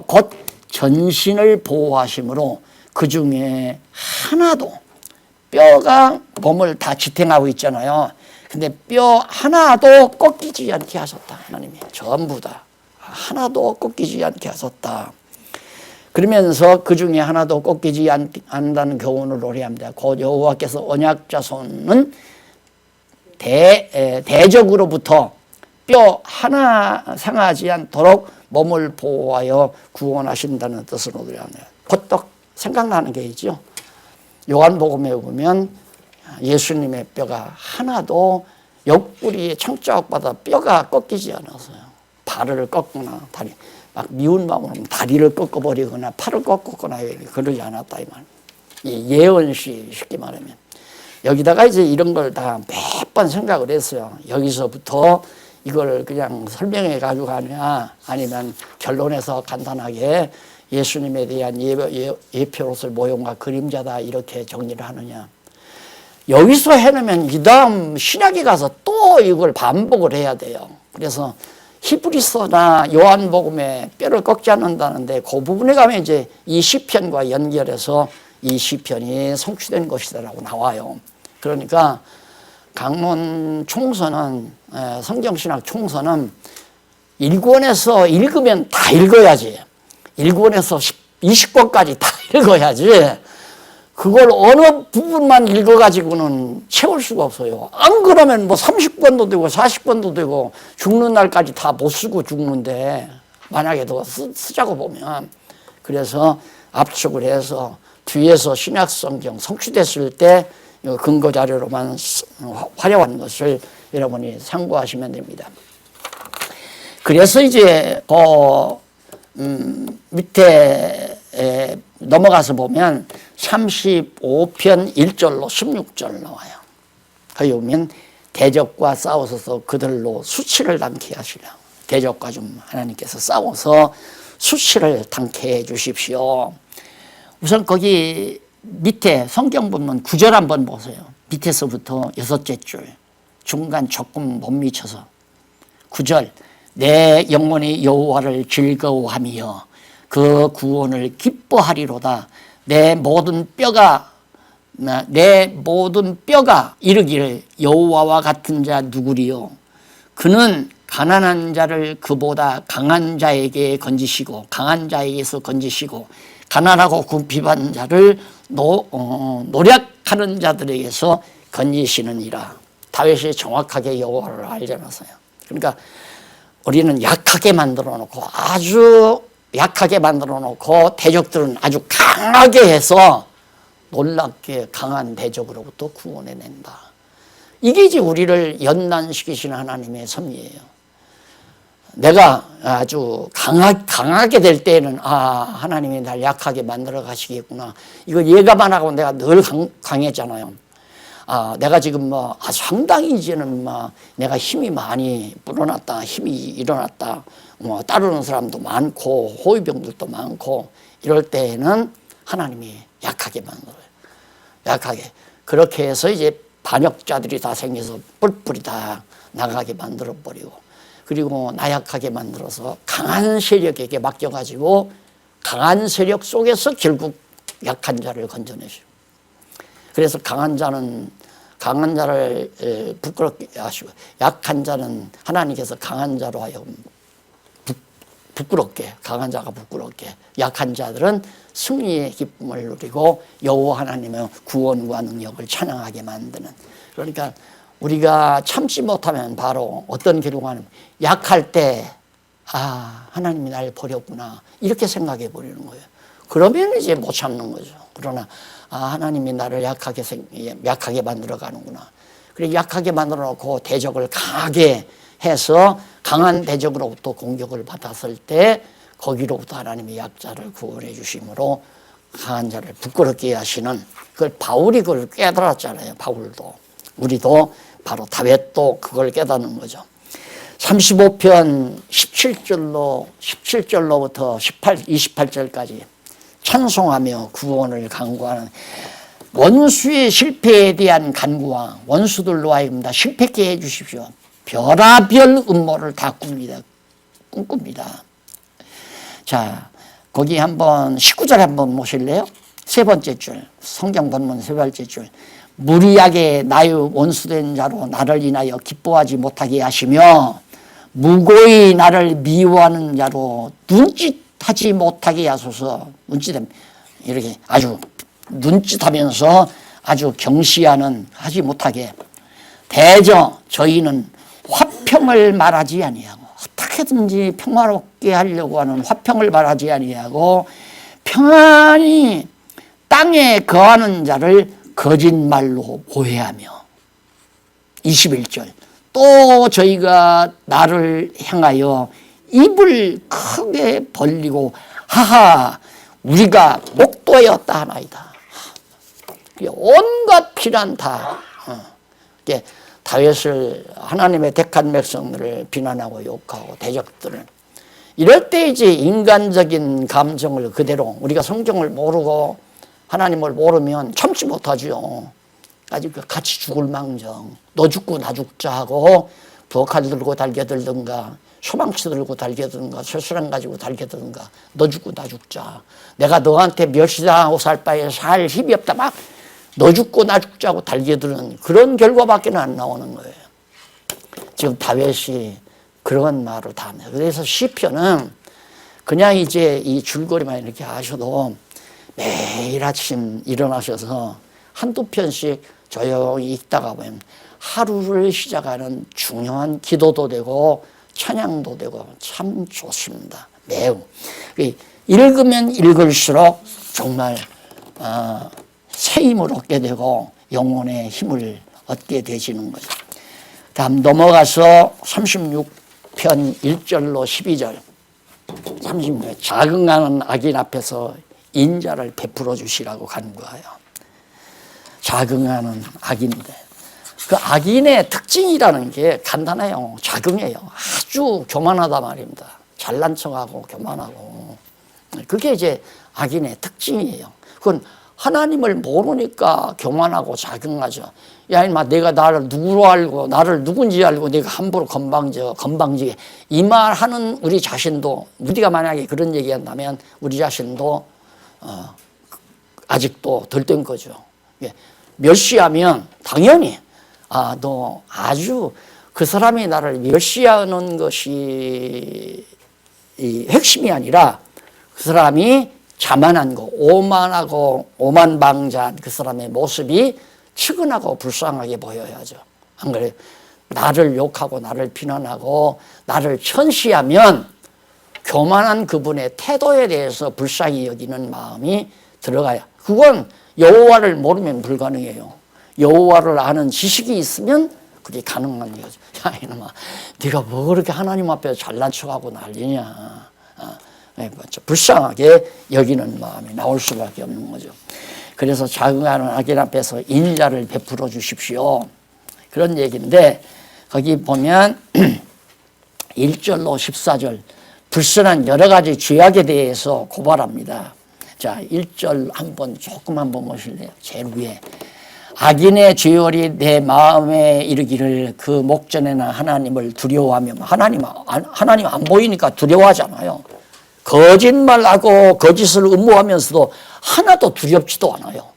곧 전신을 보호하심으로 그 중에 하나도 뼈가 몸을 다 지탱하고 있잖아요. 근데 뼈 하나도 꺾이지 않게 하셨다. 하나님이 전부 다 하나도 꺾이지 않게 하셨다. 그러면서 그 중에 하나도 꺾이지 않는다는 교훈을 노래합니다. 곧 여호와께서 언약 자손은 대적으로부터 뼈 하나 상하지 않도록 몸을 보호하여 구원하신다는 뜻으로 노래합니다. 곧떡 생각나는 게 있죠. 요한복음에 보면 예수님의 뼈가 하나도 옆구리에 창자국보다 뼈가 꺾이지 않았어요. 발을 꺾거나 다리 막 미운 마음으로 다리를 꺾어버리거나 팔을 꺾거나 그러지 않았다 이 말. 이 예언시 쉽게 말하면 여기다가 이제 이런 걸 다 몇 번 생각을 했어요. 여기서부터 이걸 그냥 설명해 가지고 가느냐 아니면 결론에서 간단하게 예수님에 대한 예표로서 모형과 그림자다 이렇게 정리를 하느냐. 여기서 해놓으면 이 다음 신약에 가서 또 이걸 반복을 해야 돼요. 그래서 히브리서나 요한복음에 뼈를 꺾지 않는다는데 그 부분에 가면 이제 이 시편과 연결해서 이 시편이 성취된 것이다라고 나와요. 그러니까 강론 총서는 성경신학 총서는 1권에서 읽으면 다 읽어야지. 1권에서 20권까지 다 읽어야지. 그걸 어느 부분만 읽어가지고는 채울 수가 없어요. 안 그러면 뭐 30권도 되고 40권도 되고 죽는 날까지 다 못 쓰고 죽는데 만약에 더 쓰자고 보면 그래서 압축을 해서 뒤에서 신약성경 성취됐을 때 근거 자료로만 활용한 것을 여러분이 참고하시면 됩니다. 그래서 이제 밑에 넘어가서 보면 35편 1절로 16절 나와요. 거기 보면 대적과 싸우셔서 그들로 수치를 당케 하시라. 대적과 좀 하나님께서 싸워서 수치를 당케 해 주십시오. 우선 거기 밑에 성경 본문 9절 한번 보세요. 밑에서부터 6째 줄 중간 조금 못 미쳐서 9절 내 영혼이 여호와를 즐거워하며 그 구원을 기뻐하리로다. 내 모든 뼈가 이르기를 여호와와 같은 자 누구리요. 그는 가난한 자를 그보다 강한 자에게 건지시고 강한 자에게서 건지시고 가난하고 궁핍한 자를 노력하는 자들에게서 건지시느니라. 다윗이 정확하게 여호와를 알잖아요. 그러니까 우리는 약하게 만들어 놓고 아주 약하게 만들어 놓고 대적들은 아주 강하게 해서 놀랍게 강한 대적으로부터 구원해낸다. 이게 이제 우리를 연단시키시는 하나님의 섭리예요. 내가 아주 강하게 될 때에는 하나님이 날 약하게 만들어 가시겠구나. 이거 예감만 하고 내가 늘 강했잖아요. 내가 지금 상당히 이제는 내가 힘이 많이 불어났다. 힘이 일어났다. 따르는 사람도 많고 호위병들도 많고 이럴 때에는 하나님이 약하게 만들어요. 약하게. 그렇게 해서 이제 반역자들이 다 생겨서 뿔뿔이 다 나가게 만들어 버리고 그리고 나약하게 만들어서 강한 세력에게 맡겨가지고 강한 세력 속에서 결국 약한 자를 건져내죠. 그래서 강한 자를 부끄럽게 하시고 약한 자는 하나님께서 강한 자로 하여금 부끄럽게 강한 자가 부끄럽게 약한 자들은 승리의 기쁨을 누리고 여호와 하나님의 구원과 능력을 찬양하게 만드는 그러니까 우리가 참지 못하면 바로 어떤 결과가 하냐면 약할 때 하나님이 날 버렸구나 이렇게 생각해 버리는 거예요. 그러면 이제 못 참는 거죠. 그러나 하나님이 나를 약하게 만들어 가는구나. 그리고 약하게 만들어 놓고 대적을 강하게 해서 강한 대적으로부터 공격을 받았을 때 거기로부터 하나님이 약자를 구원해 주심으로 강한 자를 부끄럽게 하시는 그걸 바울이 그걸 깨달았잖아요. 바울도 우리도 바로 다윗도 그걸 깨닫는 거죠. 35편 17절로부터 28절까지 찬송하며 구원을 간구하는 원수의 실패에 대한 간구와 원수들로 하여금 다 실패케 해 주십시오. 별하별 음모를 다 꿈꿉니다. 자, 거기 한번 19절 한번 보실래요? 세 번째 줄, 성경 본문 세 번째 줄. 무리하게 나의 원수된 자로 나를 인하여 기뻐하지 못하게 하시며 무고히 나를 미워하는 자로 눈짓하지 못하게 하소서. 이렇게 아주 눈짓하면서 아주 경시하는 하지 못하게. 대저 저희는 화평을 말하지 아니하고 어떻게든지 평화롭게 하려고 하는 화평을 말하지 아니하고 평안히 땅에 거하는 자를 거짓말로 오해하며 21절 또 저희가 나를 향하여 입을 크게 벌리고 하하 우리가 목도였다 하나이다. 온갖 비난 다 다윗을 하나님의 택한 백성들을 비난하고 욕하고 대적들을 이럴 때 이제 인간적인 감정을 그대로 우리가 성경을 모르고 하나님을 모르면 참지 못하죠. 아직 같이 죽을 망정 너 죽고 나 죽자 하고 부엌칼 들고 달겨들든가 소망치 들고 달겨들든가 쇠수랑 가지고 달겨들든가 너 죽고 나 죽자 내가 너한테 멸시당하고 살 바에 살 힘이 없다 막 너 죽고 나 죽자고 달겨드는 그런 결과밖에 안 나오는 거예요. 지금 다윗이 그런 말을 다 합니다. 그래서 시편은 그냥 이제 이 줄거리만 이렇게 하셔도 매일 아침 일어나셔서 한두 편씩 조용히 읽다가 보면 하루를 시작하는 중요한 기도도 되고 찬양도 되고 참 좋습니다. 매우. 읽으면 읽을수록 정말 새 힘을 얻게 되고 영혼의 힘을 얻게 되시는 거죠. 다음 넘어가서 36편 1절로 12절 36절 자긍하는 악인 앞에서 인자를 베풀어 주시라고 간구하여 자긍하는 악인데 그 악인의 특징이라는 게 간단해요. 자긍해요. 아주 교만하다 말입니다. 잘난 척하고 교만하고 그게 이제 악인의 특징이에요. 그건 하나님을 모르니까 교만하고 자경하죠. 야, 인마, 내가 나를 누구로 알고, 나를 누군지 알고, 내가 함부로 건방지게. 이 말 하는 우리 자신도, 우리가 만약에 그런 얘기 한다면, 우리 자신도, 아직도 덜 된 거죠. 멸시하면, 당연히, 너 아주 그 사람이 나를 멸시하는 것이 이 핵심이 아니라, 그 사람이 자만한 거, 오만하고 오만방자한 그 사람의 모습이 측은하고 불쌍하게 보여야죠. 안 그래요? 나를 욕하고 나를 비난하고 나를 천시하면 교만한 그분의 태도에 대해서 불쌍히 여기는 마음이 들어가야. 그건 여호와를 모르면 불가능해요. 여호와를 아는 지식이 있으면 그게 가능한 거죠. 야, 이놈아, 네가 뭐 그렇게 하나님 앞에 잘난 척하고 난리냐. 불쌍하게 여기는 마음이 나올 수밖에 없는 거죠. 그래서 자긍하는 악인 앞에서 인자를 베풀어 주십시오. 그런 얘기인데 거기 보면 1절로 14절 불순한 여러 가지 죄악에 대해서 고발합니다. 자, 1절 조금 보실래요? 제일 위에. 악인의 죄열이 내 마음에 이르기를 그 목전에나 하나님을 두려워하며 하나님 안 보이니까 두려워하잖아요. 거짓말하고 거짓을 음모하면서도 하나도 두렵지도 않아요.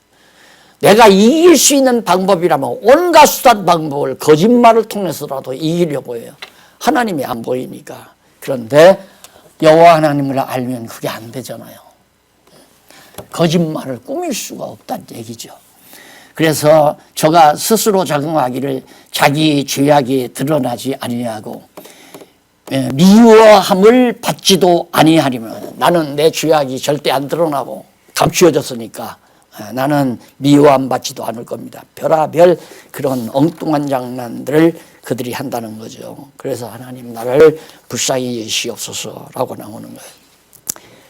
내가 이길 수 있는 방법이라면 온갖 수단 방법을 거짓말을 통해서라도 이기려고 해요. 하나님이 안 보이니까. 그런데 여호와 하나님을 알면 그게 안 되잖아요. 거짓말을 꾸밀 수가 없다는 얘기죠. 그래서 저가 스스로 자긍하기를 자기 죄악이 드러나지 아니하고 미워함을 받지도 아니하리면 나는 내 죄악이 절대 안 드러나고 감추어졌으니까 나는 미워함 받지도 않을 겁니다. 별하별 그런 엉뚱한 장난들을 그들이 한다는 거죠. 그래서 하나님 나를 불쌍히 여기시옵소서라고 나오는 거예요.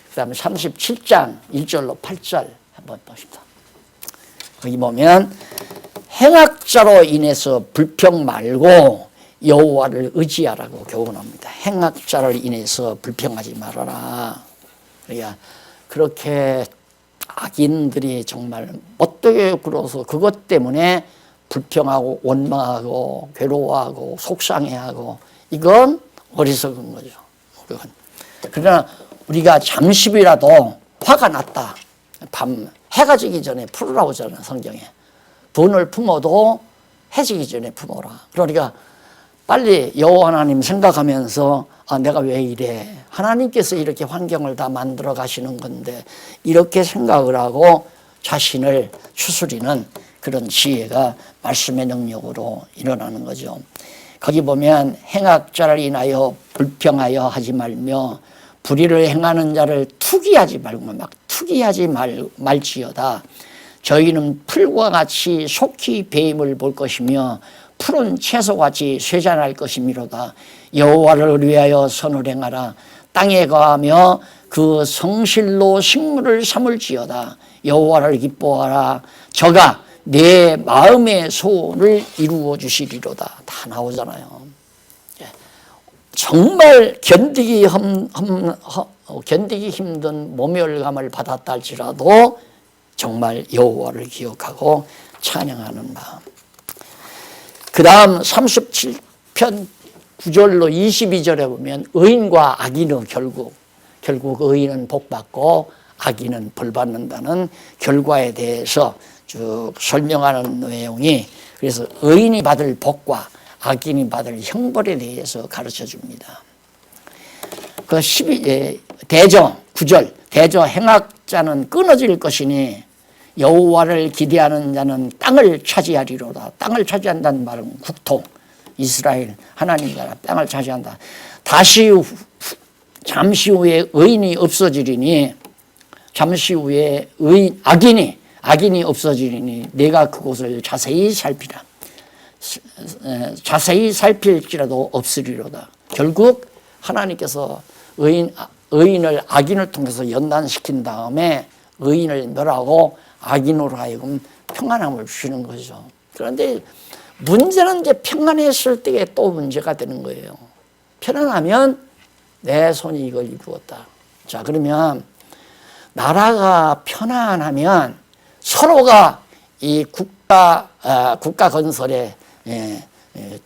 그 다음에 37장 1절로 8절 한번 보십시다. 여기 보면 행악자로 인해서 불평 말고 여호와를 의지하라고 교훈합니다. 행악자를 인해서 불평하지 말아라. 그러니까 그렇게 악인들이 정말 못되게 굴어서 그것 때문에 불평하고 원망하고 괴로워하고 속상해하고 이건 어리석은 거죠. 그러나 우리가 잠시라도 화가 났다. 해가 지기 전에 풀으라고 하잖아요. 성경에. 분을 품어도 해 지기 전에 품어라. 그러니까 빨리 여호와 하나님 생각하면서 내가 왜 이래. 하나님께서 이렇게 환경을 다 만들어 가시는 건데 이렇게 생각을 하고 자신을 추스리는 그런 지혜가 말씀의 능력으로 일어나는 거죠. 거기 보면 행악자를 인하여 불평하여 하지 말며 불의를 행하는 자를 투기하지 말고 막 투기하지 말지어다. 저희는 풀과 같이 속히 배임을 볼 것이며 푸른 채소같이 쇠잔할 것이미로다. 여호와를 위하여 선을 행하라. 땅에 거하며 그 성실로 식물을 삼을지어다. 여호와를 기뻐하라. 저가 내 마음의 소원을 이루어 주시리로다. 다 나오잖아요. 정말 견디기 힘든 모멸감을 받았다 할지라도 정말 여호와를 기억하고 찬양하는 마음. 그 다음 37편 9절로 22절에 보면 의인과 악인의 결국 의인은 복받고 악인은 벌받는다는 결과에 대해서 쭉 설명하는 내용이 그래서 의인이 받을 복과 악인이 받을 형벌에 대해서 가르쳐 줍니다. 그 12, 9절 대저 행악자는 끊어질 것이니 여호와를 기대하는 자는 땅을 차지하리로다. 땅을 차지한다는 말은 국토, 이스라엘, 하나님 나라 땅을 차지한다. 잠시 후에 의인이 없어지리니 잠시 후에 악인이 없어지리니 내가 그곳을 자세히 살피라. 자세히 살필지라도 없으리로다. 결국 하나님께서 의인을 악인을 통해서 연단시킨 다음에 의인을 멸하고 악인으로 하여금 평안함을 주시는 거죠. 그런데 문제는 이제 평안했을 때에 또 문제가 되는 거예요. 편안하면 내 손이 이걸 이루었다. 자, 그러면 나라가 편안하면 서로가 이 국가 건설의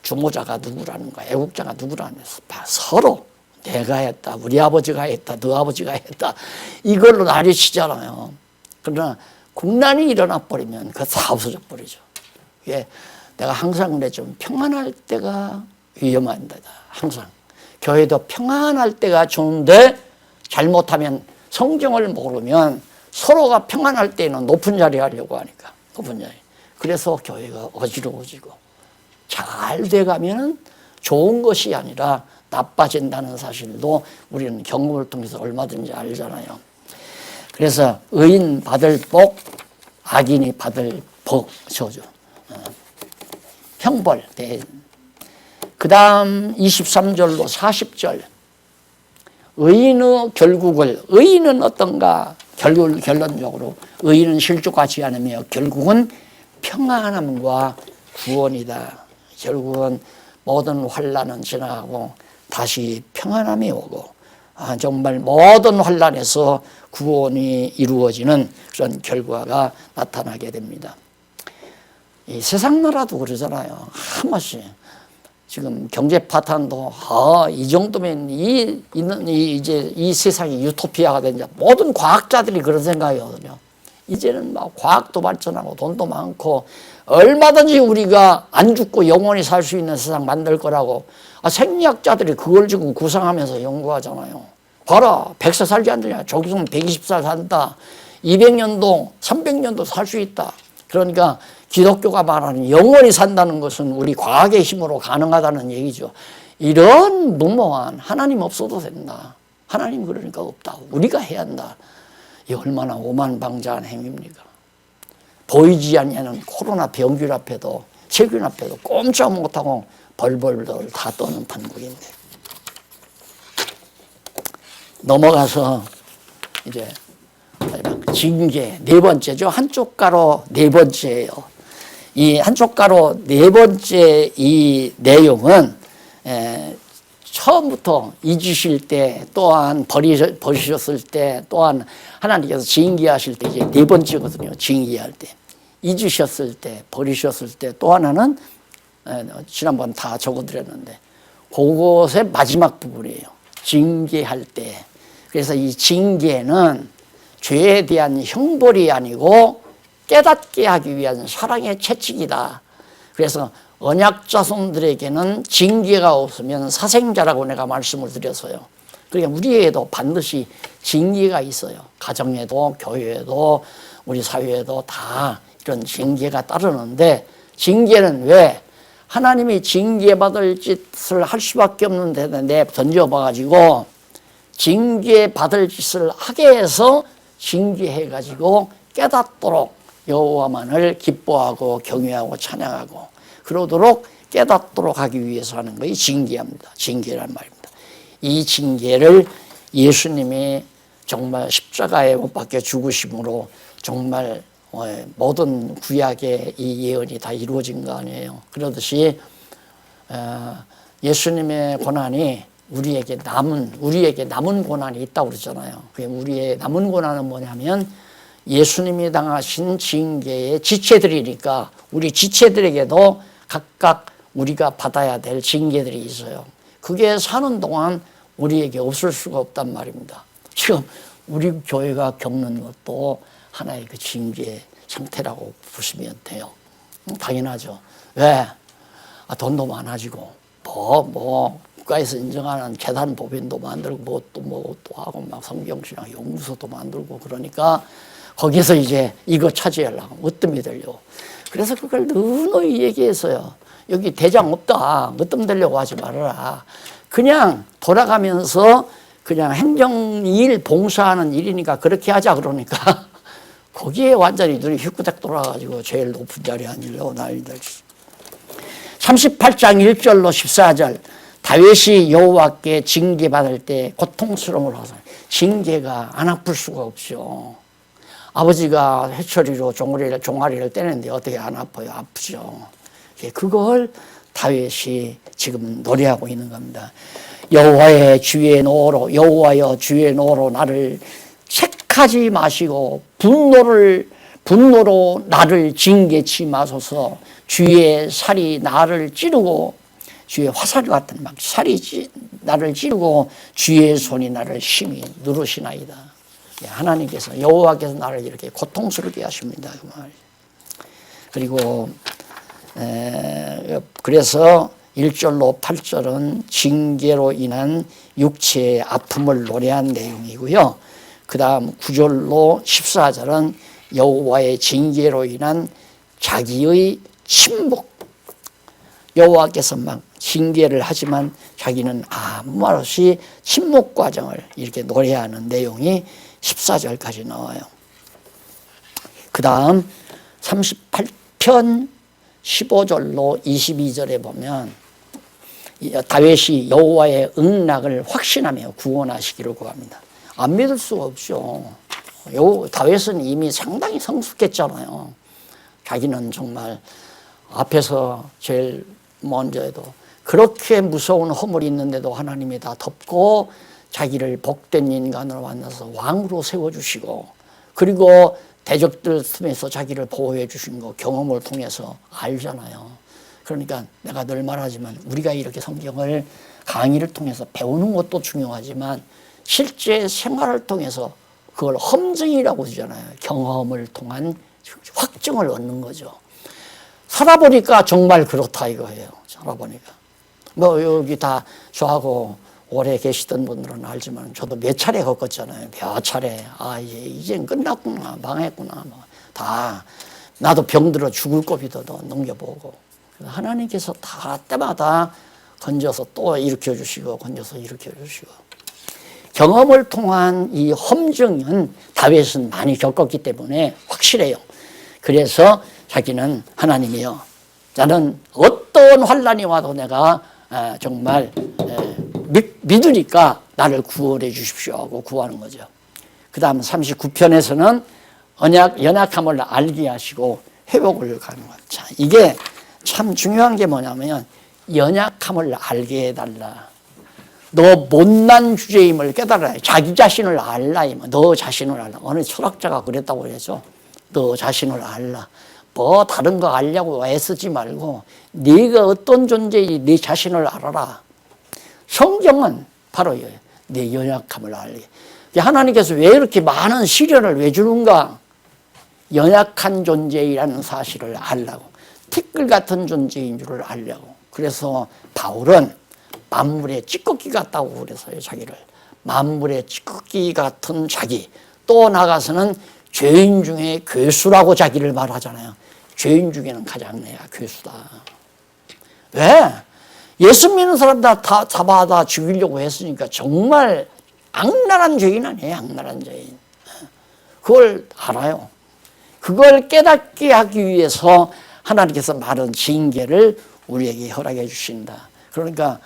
주모자가 누구라는 거야. 애국자가 누구라는 거야. 서로 내가 했다, 우리 아버지가 했다, 너 아버지가 했다, 이걸로 난리 치잖아요. 그러나 국난이 일어나 버리면 그거 다 없어져 버리죠. 이게 내가 항상 그래, 좀 평안할 때가 위험한 데다. 항상 교회도 평안할 때가 좋은데 잘못하면, 성경을 모르면 서로가 평안할 때는 높은 자리 하려고 하니까, 높은 자리. 그래서 교회가 어지러워지고, 잘 돼가면 좋은 것이 아니라 나빠진다는 사실도 우리는 경험을 통해서 얼마든지 알잖아요. 그래서 의인 받을 복, 악인이 받을 복, 저주, 형벌. 그 다음 23절로 40절. 의인의 결국을, 의인은 어떤가? 결론적으로 의인은 실족하지 않으며 결국은 평안함과 구원이다. 결국은 모든 환난은 지나가고 다시 평안함이 오고, 정말 모든 환난에서 구원이 이루어지는 그런 결과가 나타나게 됩니다. 이 세상 나라도 그러잖아요. 한 번씩 지금 경제 파탄도 이 정도면 이제 이 세상이 유토피아가 된다. 모든 과학자들이 그런 생각이거든요. 이제는 막 과학도 발전하고 돈도 많고 얼마든지 우리가 안 죽고 영원히 살 수 있는 세상 만들 거라고 생리학자들이 그걸 지금 구상하면서 연구하잖아요. 봐라, 100세 살지 않느냐. 저기서는 120살 산다. 200년도, 300년도 살 수 있다. 그러니까 기독교가 말하는 영원히 산다는 것은 우리 과학의 힘으로 가능하다는 얘기죠. 이런 무모한, 하나님 없어도 된다. 하나님 그러니까 없다. 우리가 해야 한다. 이 얼마나 오만방자한 행위입니까? 보이지 않는 코로나 병균 앞에도, 세균 앞에도 꼼짝 못하고 벌벌벌 다 떠는 판국인데. 넘어가서 이제 징계, 네 번째죠. 한쪽 가로 네 번째예요. 이 한쪽 가로 네 번째 이 내용은 처음부터 잊으실 때, 또한 버리셨을 때, 또한 하나님께서 징계하실 때, 이제 네 번째거든요. 징계할 때. 잊으셨을 때, 버리셨을 때, 또 하나는 지난번 다 적어드렸는데 그것의 마지막 부분이에요. 징계할 때. 그래서 이 징계는 죄에 대한 형벌이 아니고 깨닫게 하기 위한 사랑의 채찍이다. 그래서 언약 자손들에게는 징계가 없으면 사생자라고 내가 말씀을 드렸어요. 그러니까 우리에게도 반드시 징계가 있어요. 가정에도, 교회에도, 우리 사회에도 다 이런 징계가 따르는데, 징계는 왜? 하나님이 징계받을 짓을 할 수밖에 없는 데다 내 던져봐가지고 징계받을 짓을 하게 해서 징계해가지고 깨닫도록 여호와만을 기뻐하고 경외하고 찬양하고 그러도록 깨닫도록 하기 위해서 하는 것이 징계합니다. 징계란 말입니다. 이 징계를 예수님이 정말 십자가에 못 박혀 죽으심으로 정말 모든 구약의 이 예언이 다 이루어진 거 아니에요. 그러듯이 예수님의 고난이 우리에게 남은 고난이 있다고 그러잖아요. 그게 우리의 남은 고난은 뭐냐면 예수님이 당하신 징계의 지체들이니까 우리 지체들에게도 각각 우리가 받아야 될 징계들이 있어요. 그게 사는 동안 우리에게 없을 수가 없단 말입니다. 지금 우리 교회가 겪는 것도 하나의 그 징계 상태라고 보시면 돼요. 당연하죠. 왜? 돈도 많아지고 국가에서 인정하는 재단 법인도 만들고 뭐 또 하고 막 성경신학 연구소도 만들고 그러니까 거기서 이제 이거 차지하려고 으뜸이 되려고. 그래서 그걸 누누이 얘기했어요. 여기 대장 없다. 으뜸 되려고 하지 말아라. 그냥 돌아가면서 그냥 행정일 봉사하는 일이니까 그렇게 하자 그러니까 거기에 완전히 눈이 휘꾸닥 돌아가지고 제일 높은 자리에 앉으려고 난리들. 38장 1절로 14절 다윗이 여호와께 징계받을 때 고통스러움을 하서 징계가 안 아플 수가 없죠. 아버지가 회초리로 종아리를 떼는데 어떻게 안 아파요? 아프죠. 그걸 다윗이 지금 노래하고 있는 겁니다. 여호와의 주의 노로, 여호와여 주의 노로 나를 악하지 마시고 분노로 나를 징계치 마소서. 주의 살이 나를 찌르고 주의 화살 같은 막 살이 나를 찌르고 주의 손이 나를 심히 누르시나이다. 하나님께서 여호와께서 나를 이렇게 고통스럽게 하십니다. 그 말. 그리고 그래서 1절로 8절은 징계로 인한 육체의 아픔을 노래한 내용이고요. 그 다음 9절로 14절은 여호와의 징계로 인한 자기의 침묵. 여호와께서 막 징계를 하지만 자기는 아무 말 없이 침묵 과정을 이렇게 노래하는 내용이 14절까지 나와요. 그 다음 38편 15절로 22절에 보면 다윗이 여호와의 응락을 확신하며 구원하시기를 구합니다. 안 믿을 수가 없죠. 다윗은 이미 상당히 성숙했잖아요. 자기는 정말 앞에서 제일 먼저 해도 그렇게 무서운 허물이 있는데도 하나님이 다 덮고 자기를 복된 인간으로 만나서 왕으로 세워주시고, 그리고 대적들 틈에서 자기를 보호해 주신 거 경험을 통해서 알잖아요. 그러니까 내가 늘 말하지만 우리가 이렇게 성경을 강의를 통해서 배우는 것도 중요하지만 실제 생활을 통해서 그걸 험증이라고 하잖아요. 경험을 통한 확증을 얻는 거죠. 살아보니까 정말 그렇다 이거예요. 살아보니까. 뭐 여기 다 저하고 오래 계시던 분들은 알지만 저도 몇 차례 겪었잖아요. 몇 차례. 아, 이젠 끝났구나. 망했구나. 뭐 다 나도 병들어 죽을 고비도 넘겨보고. 하나님께서 다 때마다 건져서 또 일으켜주시고 건져서 일으켜주시고. 경험을 통한 이 험증은 다윗은 많이 겪었기 때문에 확실해요. 그래서 자기는 하나님이여, 나는 어떤 환난이 와도 내가 정말 믿으니까 나를 구원해 주십시오 하고 구하는 거죠. 그 다음 39편에서는 연약함을 알게 하시고 회복을 가는 거예요. 자, 이게 참 중요한 게 뭐냐면 연약함을 알게 해달라. 너 못난 주제임을 깨달아야 해. 자기 자신을 알라. 너 자신을 알라. 어느 철학자가 그랬다고 그랬죠. 너 자신을 알라. 뭐 다른 거 알려고 애쓰지 말고 네가 어떤 존재인지 네 자신을 알아라. 성경은 바로 내 연약함을 알게. 하나님께서 왜 이렇게 많은 시련을 왜 주는가? 연약한 존재이라는 사실을 알라고. 티끌 같은 존재인 줄을 알려고. 그래서 바울은 만물의 찌꺼기 같다고 그래서요. 자기를 만물의 찌꺼기 같은 자기. 또 나가서는 죄인 중에 괴수라고 자기를 말하잖아요. 죄인 중에는 가장 내가 괴수다. 왜? 예수 믿는 사람 다 잡아다 죽이려고 했으니까 정말 악랄한 죄인 아니에요. 악랄한 죄인. 그걸 알아요. 그걸 깨닫게 하기 위해서 하나님께서 많은 징계를 우리에게 허락해 주신다. 그러니까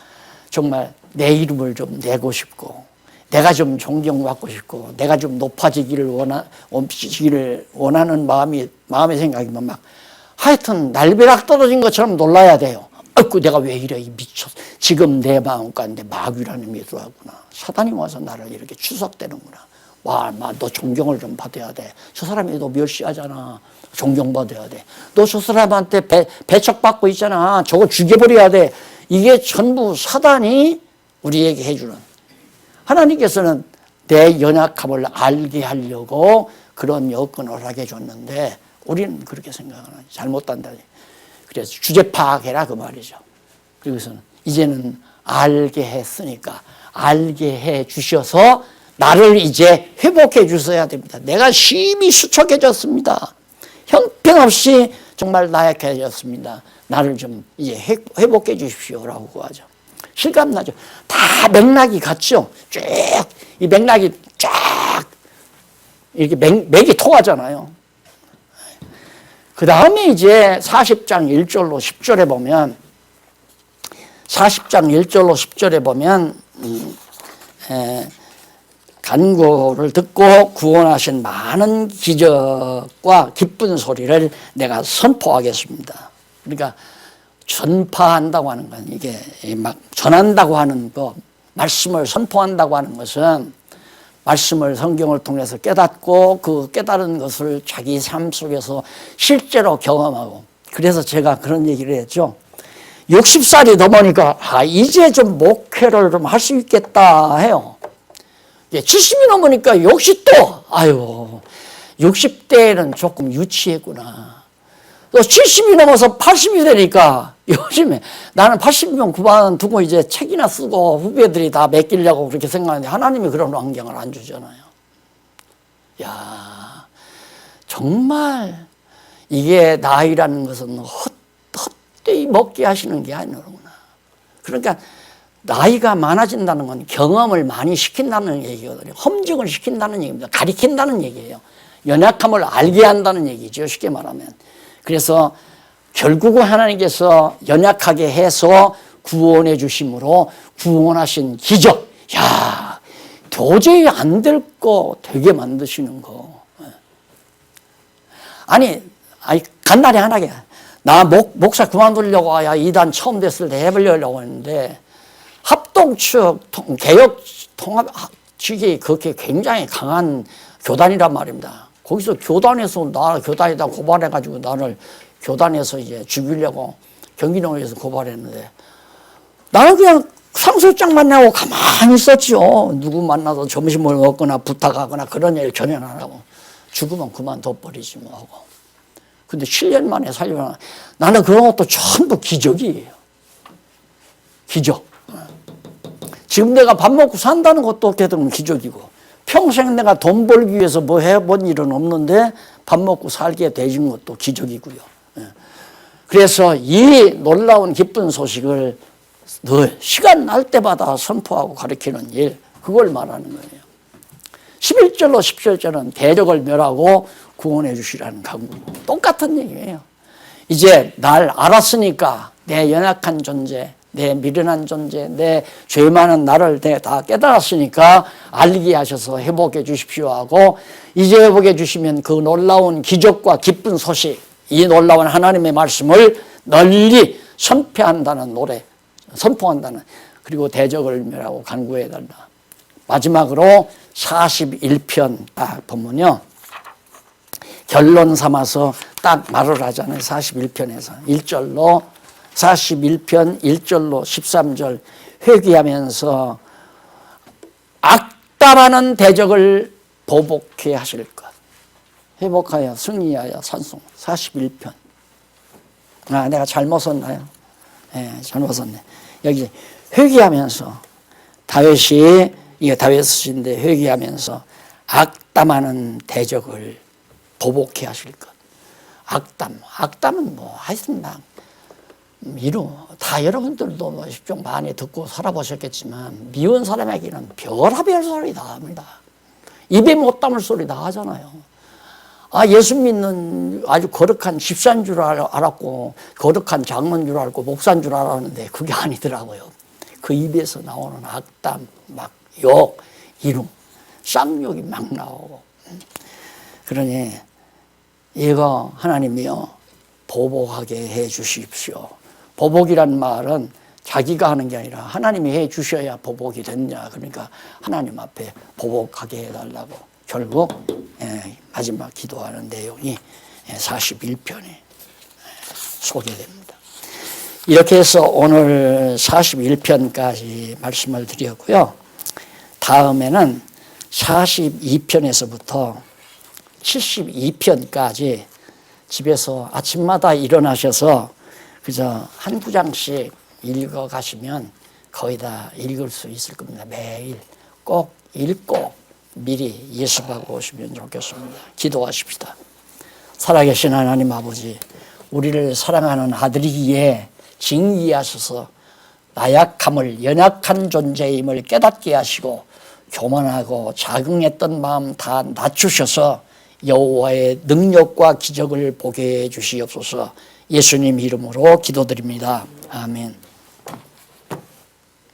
정말 내 이름을 좀 내고 싶고, 내가 좀 존경받고 싶고, 내가 좀 높아지기를 원하는 마음의 생각이면 막 하여튼 날벼락 떨어진 것처럼 놀라야 돼요. 아이고 내가 왜 이래 미쳤어. 지금 내 마음 가운데 마귀라는 힘이 들어왔구나. 사단이 와서 나를 이렇게 추석대는구나. 와, 너 존경을 좀 받아야 돼. 저 사람이 너 멸시하잖아. 존경받아야 돼. 너 저 사람한테 배척받고 있잖아. 저거 죽여버려야 돼. 이게 전부 사단이 우리에게 해주는. 하나님께서는 내 연약함을 알게 하려고 그런 여건을 하게 줬는데 우리는 그렇게 생각하는 잘못한다. 그래서 주제 파악해라 그 말이죠. 그래서 이제는 알게 했으니까 알게 해 주셔서 나를 이제 회복해 주셔야 됩니다. 내가 심히 수척해졌습니다. 형편없이 정말 나약해졌습니다. 나를 좀 이제 회복해 주십시오라고 구하죠. 실감나죠? 다 맥락이 같죠? 쭉, 이 맥락이 쫙, 이렇게 맥이 통하잖아요. 그 다음에 이제 40장 1절로 10절에 보면, 40장 1절로 10절에 보면, 간구를 듣고 구원하신 많은 기적과 기쁜 소리를 내가 선포하겠습니다. 그러니까 전파한다고 하는 건 이게 막 전한다고 하는 거, 말씀을 선포한다고 하는 것은 말씀을 성경을 통해서 깨닫고 그 깨달은 것을 자기 삶 속에서 실제로 경험하고, 그래서 제가 그런 얘기를 했죠. 60살이 넘으니까 이제 좀 목회를 좀 할 수 있겠다 해요. 70이 넘으니까 역시 또 60대에는 조금 유치했구나. 또 70이 넘어서 80이 되니까 요즘에 나는 80이면 그만두고 이제 책이나 쓰고 후배들이 다 맡기려고 그렇게 생각하는데 하나님이 그런 환경을 안 주잖아요. 야, 정말 이게 나이라는 것은 헛되이 먹게 하시는 게 아니로구나. 그러니까 나이가 많아진다는 건 경험을 많이 시킨다는 얘기거든요. 험증을 시킨다는 얘기입니다. 가리킨다는 얘기예요. 연약함을 알게 한다는 얘기죠. 쉽게 말하면. 그래서 결국은 하나님께서 연약하게 해서 구원해 주심으로 구원하신 기적. 야, 도저히 안 될 거 되게 만드시는 거. 아니 간단히 하나게. 나 목사 그만두려고 이단 처음 됐을 때 해보려고 했는데 합동측 개혁 통합 측이 그렇게 굉장히 강한 교단이란 말입니다. 거기서 교단에서 나 교단에다 고발해가지고 나를 교단에서 이제 죽이려고 경기도에서 고발했는데 나는 그냥 상소장 만나고 가만히 있었죠. 누구 만나서 점심을 먹거나 부탁하거나 그런 일 전혀 안 하고 죽으면 그만둬버리지 뭐 하고. 근데 7년 만에 살려나. 나는 그런 것도 전부 기적이에요. 기적. 지금 내가 밥 먹고 산다는 것도 어떻게 보면 기적이고, 평생 내가 돈 벌기 위해서 뭐 해본 일은 없는데 밥 먹고 살게 되신 것도 기적이고요. 그래서 이 놀라운 기쁜 소식을 늘 시간 날 때마다 선포하고 가르치는 일, 그걸 말하는 거예요. 11절로 17절은 대적을 멸하고 구원해 주시라는 강구. 똑같은 얘기예요. 이제 날 알았으니까 내 연약한 존재, 내 미련한 존재, 내 죄 많은 나를 다 깨달았으니까 알게 하셔서 회복해 주십시오 하고, 이제 회복해 주시면 그 놀라운 기적과 기쁜 소식, 이 놀라운 하나님의 말씀을 널리 선포한다는 노래, 선포한다는, 그리고 대적을 멸하고 간구해달라. 마지막으로 41편 딱 보면요, 결론 삼아서 딱 말을 하잖아요. 41편에서 1절로 41편 1절로 13절 회귀하면서 악담하는 대적을 보복해 하실 것, 회복하여 승리하여 산송. 41편. 내가 잘못 썼나요? 잘못 썼네. 여기 회귀하면서 다윗이, 이게 다윗 쓰신데 회귀하면서 악담하는 대적을 보복해 하실 것. 악담은 뭐 하여튼 막 다 여러분들도 뭐 좀 많이 듣고 살아보셨겠지만 미운 사람에게는 별하별 소리 다 합니다. 입에 못 담을 소리 다 하잖아요. 예수 믿는 아주 거룩한 집사인 줄 알았고 거룩한 장로인 줄 알고 목사인 줄 알았는데 그게 아니더라고요. 그 입에서 나오는 악담, 막 욕, 이름, 쌍욕이 막 나오고. 그러니 이거 하나님이요, 보복하게 해 주십시오. 보복이란 말은 자기가 하는 게 아니라 하나님이 해 주셔야 보복이 됐냐. 그러니까 하나님 앞에 보복하게 해달라고 결국 마지막 기도하는 내용이 41편에 소개됩니다. 이렇게 해서 오늘 41편까지 말씀을 드렸고요. 다음에는 42편에서부터 72편까지 집에서 아침마다 일어나셔서 그저 한 구장씩 읽어가시면 거의 다 읽을 수 있을 겁니다. 매일 꼭 읽고 미리 예습하고 오시면 좋겠습니다. 기도하십시다. 살아계신 하나님 아버지, 우리를 사랑하는 아들이기에 징계하셔서 나약함을, 연약한 존재임을 깨닫게 하시고 교만하고 자긍했던 마음 다 낮추셔서 여호와의 능력과 기적을 보게 해 주시옵소서. 예수님 이름으로 기도드립니다. 아멘.